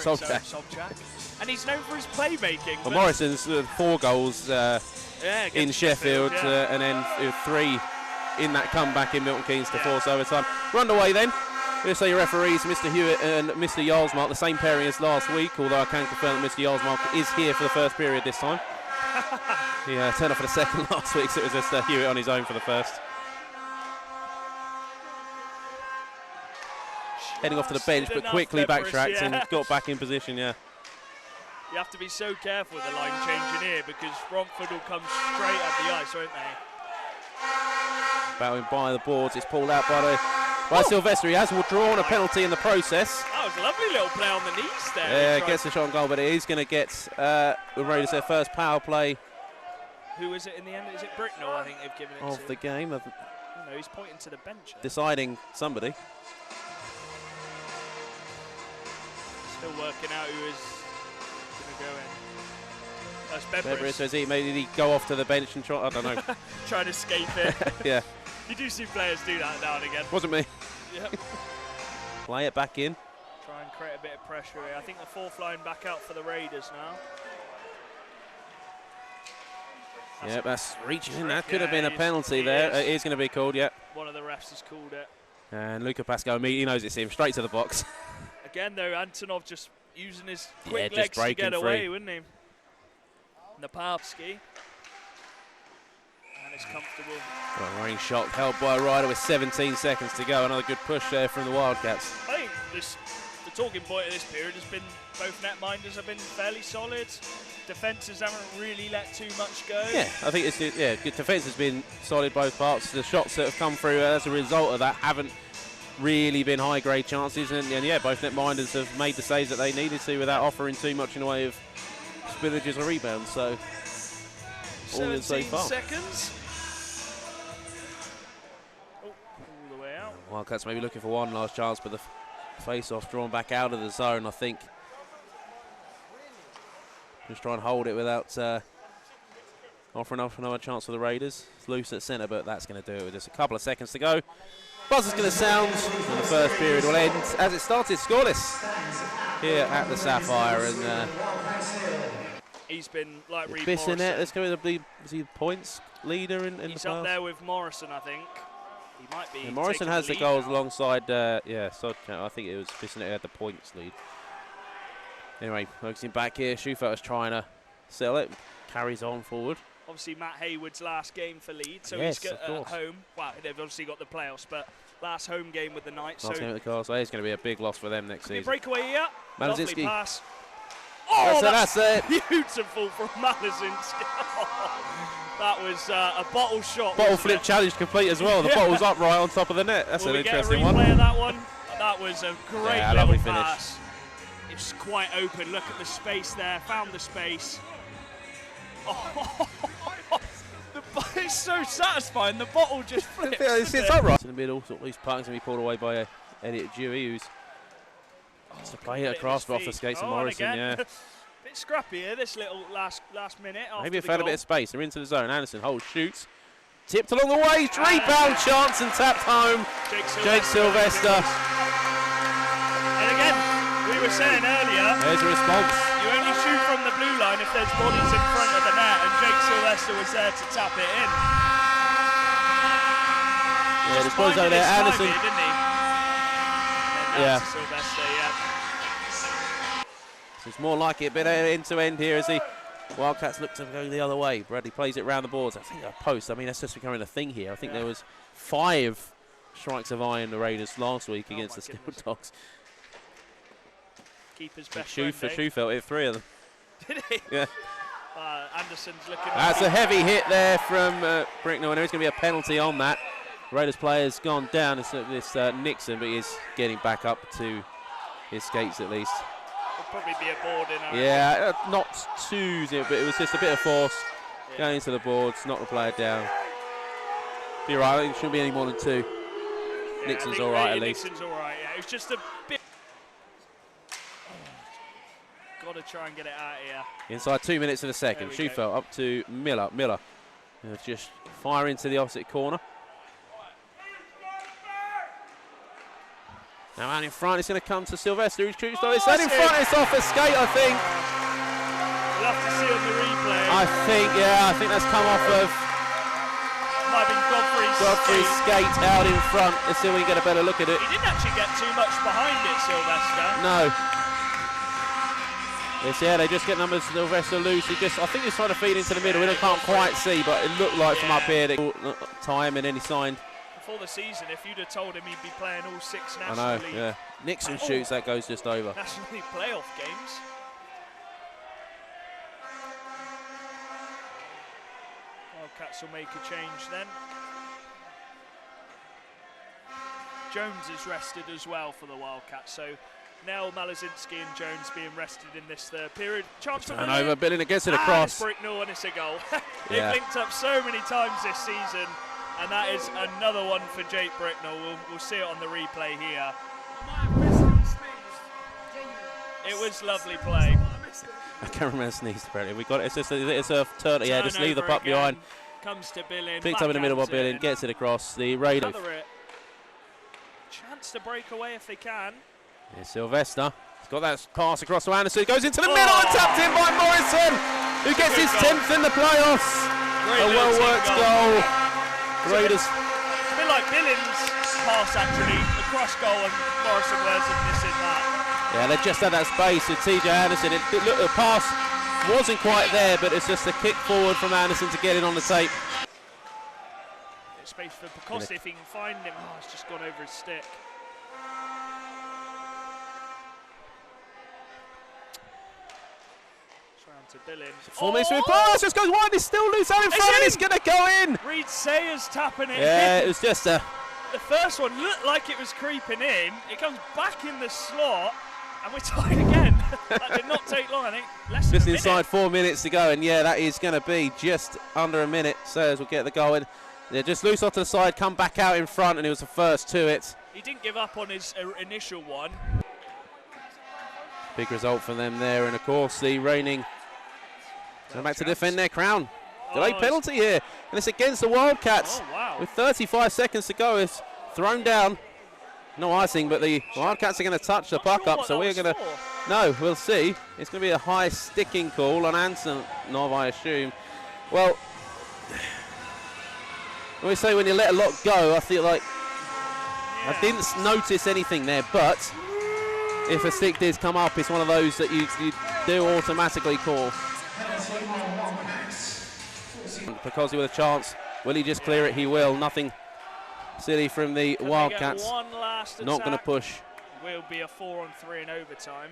Sobchak. And he's known for his playmaking. Well, Morrison's 4 goals in Sheffield, and then 3 in that comeback in Milton Keynes to force overtime. We're underway then. We'll say your referees, Mr. Hewitt and Mr. Yarlsmark, the same pairing as last week, although I can confirm that Mr. Yarlsmark is here for the first period this time. He turned off for the second last week, so it was just Hewitt on his own for the first. Heading off to the bench, but quickly backtracked and got back in position, You have to be so careful with the line changing here, because Romford will come straight at the ice, won't they? Bowing by the boards, it's pulled out by Sylvester. He has withdrawn a penalty in the process. That was a lovely little play on the knees there. Yeah, gets the shot on goal, but it is going to get the Raiders their first power play. Who is it in the end? Is it Bricknell, I think they've given it of to? the game. No, he's pointing to the bench. Deciding somebody. Still working out who is going to go in. That's Beveridge. Says maybe he go off to the bench and try, I don't know. Try to escape it. Yeah. You do see players do that now and again. Wasn't me. Yep. Play it back in. Try and create a bit of pressure here. I think the 4th line back out for the Raiders now. That's reaching in. That could have been a penalty there. It is going to be called, One of the refs has called it. And Luca Pascal, he knows it's him. Straight to the box. Again, though, Antonov just using his quick just legs to get away, free. wouldn't he? Napalski. And it's comfortable. Running shot held by a Ryder with 17 seconds to go. Another good push there from the Wildcats. I think the talking point of this period has been both netminders have been fairly solid. Defences haven't really let too much go. Yeah, I think it's good defence has been solid both parts. The shots that have come through as a result of that haven't really been high-grade chances, and both netminders have made the saves that they needed to without offering too much in the way of spillages or rebounds. So all good so far. 17 seconds. All the way out. Wildcats maybe looking for one last chance, but the face-off drawn back out of the zone, I think. Just try and hold it without offering off another chance for the Raiders. It's loose at centre, but that's going to do it with just a couple of seconds to go. Buzzer's going to sound, and the first period will end as it started scoreless here at the Sapphire. And he's been like Reed Morrison. Morrison. Let's go with the points leader in he's the up there with Morrison, I think. He might be. Morrison has the goals alongside. So I think it was Bissonnette who had the points lead. Anyway, focusing back here, Shootout is trying to sell it, carries on forward. Obviously, Matt Hayward's last game for Leeds, so yes, he's got at home. Well, they've obviously got the playoffs, but last home game with the Knights. Last game with the Cars, so it's going to be a big loss for them next season. Breakaway here. Lovely pass. Oh, that's it. Beautiful from Malazinski. That was a bottle shot. Bottle flip challenge complete as well. The bottle's up right on top of the net. That's an interesting one. Of that one. That was a great little pass. It's quite open. Look at the space there. Found the space. Oh, it's so satisfying. The bottle just flips. It's upright. In the middle, sort of loose puck's going to be pulled away by Elliot Dewey, who's to play it across off the skates of Morrison. Yeah. Bit scrappy here. This little last minute. Maybe it found a bit of space. They're into the zone. Anderson holds, shoots, tipped along the way. Rebound chance and tapped home. Jake Sylvester. And again, we were saying earlier. There's a response. You only shoot from the blue line if there's bodies in front of the net, and Jake Sylvester was there to tap it in. Yeah, there's bodies over there. Anderson. Didn't he? Sylvester, So it's more like it, a bit end to end here as the Wildcats look to go the other way. Bradley plays it round the boards. I think a post. I mean, that's just becoming a thing here. I think there was 5 strikes of iron the Raiders last week against the Skilled Dogs. Keeper's best Shufelt hit 3 of them. Did he? Yeah. Anderson's looking. That's a heavy hit there from Bricknell, and there's going to be a penalty on that. Raiders player's gone down. It's Nixon, but he's getting back up to his skates at least. There'll probably be a board in. Yeah, not too, but it was just a bit of force going into the boards, knock the player down. Be right. It shouldn't be any more than 2. Yeah, Nixon's all right at least. Nixon's all right. Yeah, it was just a bit. Got to try and get it out here. Inside 2 minutes of the second. Shufelt up to Miller. Miller just fire into the opposite corner. Now out in front, it's going to come to Sylvester, who shoots. It's out in front, it's off a skate, I think. We'll have to see on the replay. I think that's come off of. Might have been Godfrey's skate out in front. Let's see if we can get a better look at it. He didn't actually get too much behind it, Sylvester. No. They just get numbers Sylvester loose. I think he's trying to feed into the middle. We can't quite see, but it looked like from up here that time, and then he signed. Before the season, if you'd have told him he'd be playing all 6 National I know, League. yeah. Nixon shoots, that goes just over. National League playoff games. Wildcats will make a change then. Jones is rested as well for the Wildcats, so Nihl, Malazinski and Jones being rested in this third period. Chance for over, Billing against it across. Bricknell, and it's a goal. They've linked up so many times this season, and that is another one for Jake Bricknell. We'll see it on the replay here. It was lovely play. Cameraman sneezed apparently. We got it. It's a turn. Yeah, just leave the puck behind. Comes to Billing. Picks up in the middle by Billing, gets it across. The Raiders. Chance to break away if they can. Here's Sylvester. He's got that pass across to Anderson. It goes into the middle and tapped in by Morrison, who gets his 10th in the playoffs. A well-worked goal. Raiders. It's a bit like Billing's pass actually, across goal, and Morrison wasn't missing that. Yeah, they just had that space with TJ Anderson. Look, the pass wasn't quite there, but it's just a kick forward from Anderson to get it on the tape. Space for Picosse if he can find him. Oh, it's just gone over his stick. It's round to Billing. 4 minutes with pass, just goes wide, it's still loose out in front, and it's going to go in! Reed Sayers tapping it in. Yeah, it was just a... The first one looked like it was creeping in. It comes back in the slot, and we're tied again. That did not take long, I think. Less than just a minute. inside 4 minutes to go, and yeah, that is going to be just under a minute. Sayers will get the goal in. Yeah, just loose off to the side, come back out in front, and it was the first to it. He didn't give up on his initial one. Big result for them there, and of course the reigning going back to defend their crown. Delayed penalty here, and it's against the Wildcats. Oh, wow. With 35 seconds to go, it's thrown down. No icing, but the Wildcats are going to touch the puck up, so we're going to... No, we'll see. It's going to be a high sticking call on Antonov, I assume. Well... We say when you let a lot go, I feel like I didn't notice anything there, but if a stick did come up, it's one of those that you do automatically call. Because with a chance, will he just clear it? He will. Nothing silly from the Wildcats. Not going to push. Will be a 4-on-3 in overtime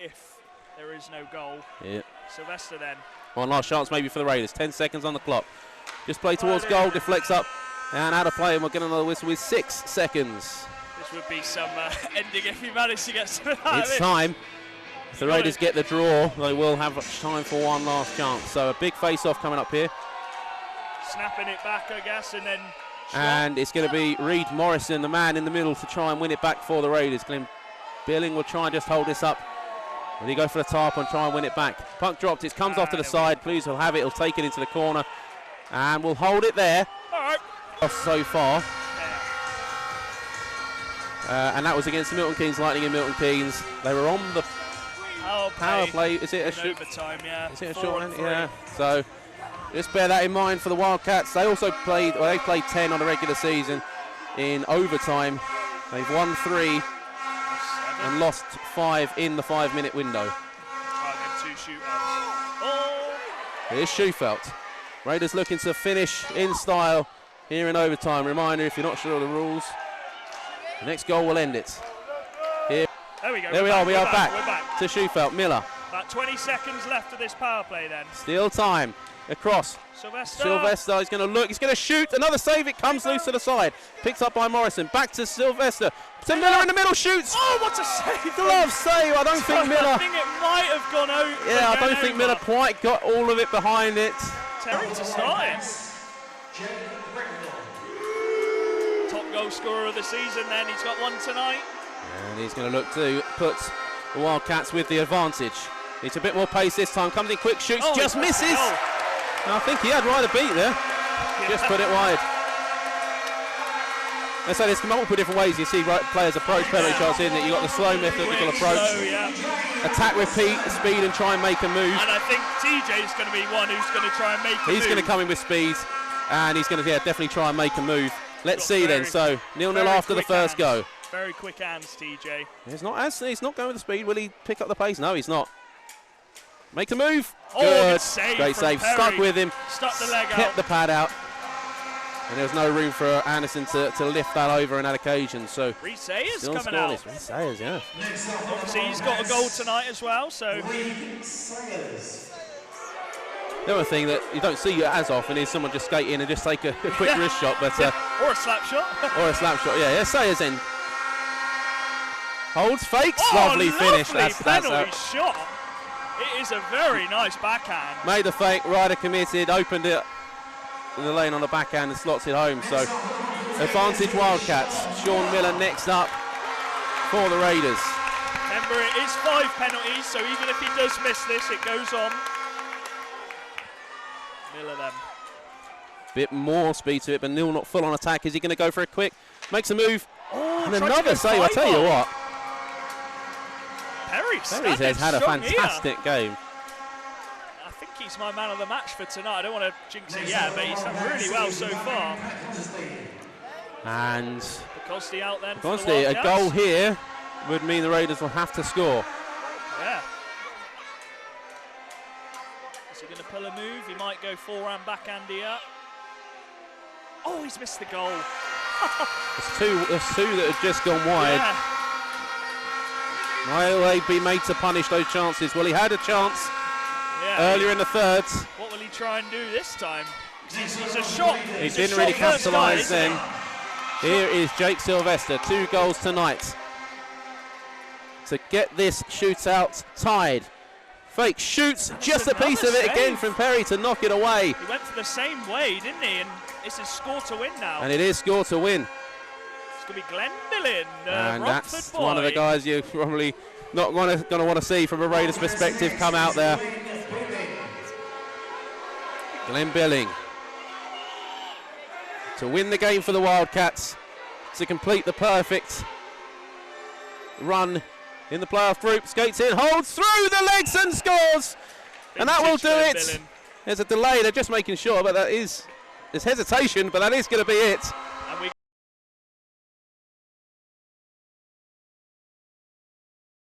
if there is no goal. Yeah. Sylvester then. One last chance maybe for the Raiders. 10 seconds on the clock. Just play towards goal, deflects up, and out of play, and we're getting another whistle with 6 seconds. This would be some ending if he managed to get something out of it. It's time. If the Raiders get the draw, they will have time for one last chance. So a big face-off coming up here. Snapping it back, I guess, and then... And it's going to be Reed Morrison, the man in the middle, to try and win it back for the Raiders. Glenn Billing will try and just hold this up. Will he go for the tarp and try and win it back? Puck dropped, it comes off to the side. Please will have it, he'll take it into the corner. And we'll hold it there. All right. So far. And that was against the Milton Keynes Lightning in Milton Keynes. They were on the power play. Is it a shoot? Overtime, yeah. Is it a short end? Yeah. So just bear that in mind for the Wildcats. They also played, well, they played 10 on the regular season. In overtime, they've won 3 and lost 5 in the 5-minute window. 5 and 2 shootouts. Oh! Here's Shootout. Raiders looking to finish in style here in overtime. Reminder, if you're not sure of the rules, the next goal will end it. Here. There we go. There we are. We are back. We're back To Shootout. Miller. About 20 seconds left of this power play then. Still time. Across. Sylvester is going to look. He's going to shoot. Another save. It comes loose to the side. Picked up by Morrison. Back to Sylvester. To Miller in the middle. Shoots. Oh, what a save. Glove save. I don't think Miller. I think it might have gone out. Yeah, I don't think Miller quite got all of it behind it. Terry to start it. Top goal scorer of the season then. He's got one tonight. And he's going to look to put the Wildcats with the advantage. Needs a bit more pace this time. Comes in quick, shoots, just misses. I think he had right a beat there. Just put it wide. And so there's multiple different ways you see players approach penalty shots in it. You've got the slow methodical approach. Attack with speed and try and make a move. And I think TJ is going to be one who's going to try and make a move. He's going to come in with speed and he's going to definitely try and make a move. Let's see then. So 0-0 after the first go. Very quick hands, TJ. He's not going with the speed. Will he pick up the pace? No, he's not. Make the move. Oh, good save. Great save. Perry. Stuck with him. Stuck the leg out. Kept the pad out. And there was no room for Anderson to lift that over on that occasion. So Reece Sayers still coming scoreless. out. Reece Sayers, yeah. Obviously, he's got a goal tonight as well. So the other thing that you don't see as often is someone just skate in and just take a quick wrist shot, but or a slap shot. or a slap shot. Yeah, Sayers in. Holds, fakes, lovely finish. That's penalty shot. It is a very nice backhand. Made the fake, Ryder committed, opened it in the lane on the backhand and slots it home. So advantage Wildcats. Sean Miller next up for the Raiders. Remember, it is 5 penalties, so even if he does miss this, it goes on. Miller then. Bit more speed to it, but Nihl not full on attack. Is he going to go for a quick? Makes a move. Oh, and another save, I tell you what. Perry has had a fantastic game. I think he's my man of the match for tonight. I don't want to jinx it yet, but he's done really well so far. And Costi out then. Costi, a goal here would mean the Raiders will have to score. Yeah. Is he going to pull a move? He might go forehand, backhand here. Oh, he's missed the goal. There's two that have just gone wide. Yeah. Will they be made to punish those chances? Well, he had a chance earlier in the third. What will he try and do this time? He's a shot. He didn't really capitalise then. Here is Jake Sylvester, 2 goals tonight to get this shootout tied. Fake shoots, just a piece of it again from Perry to knock it away. He went for the same way, didn't he? And it's a score to win now. And it is score to win. It's going to be Glenn Dillon, and Romford that's boy. one of the guys you're probably not going to want to see from a Raiders perspective come out there. Glenn Billing to win the game for the Wildcats, to complete the perfect run in the playoff group. Skates in, holds through the legs and scores. And that will do it. There's a delay, they're just making sure, but there's hesitation, but that is going to be it.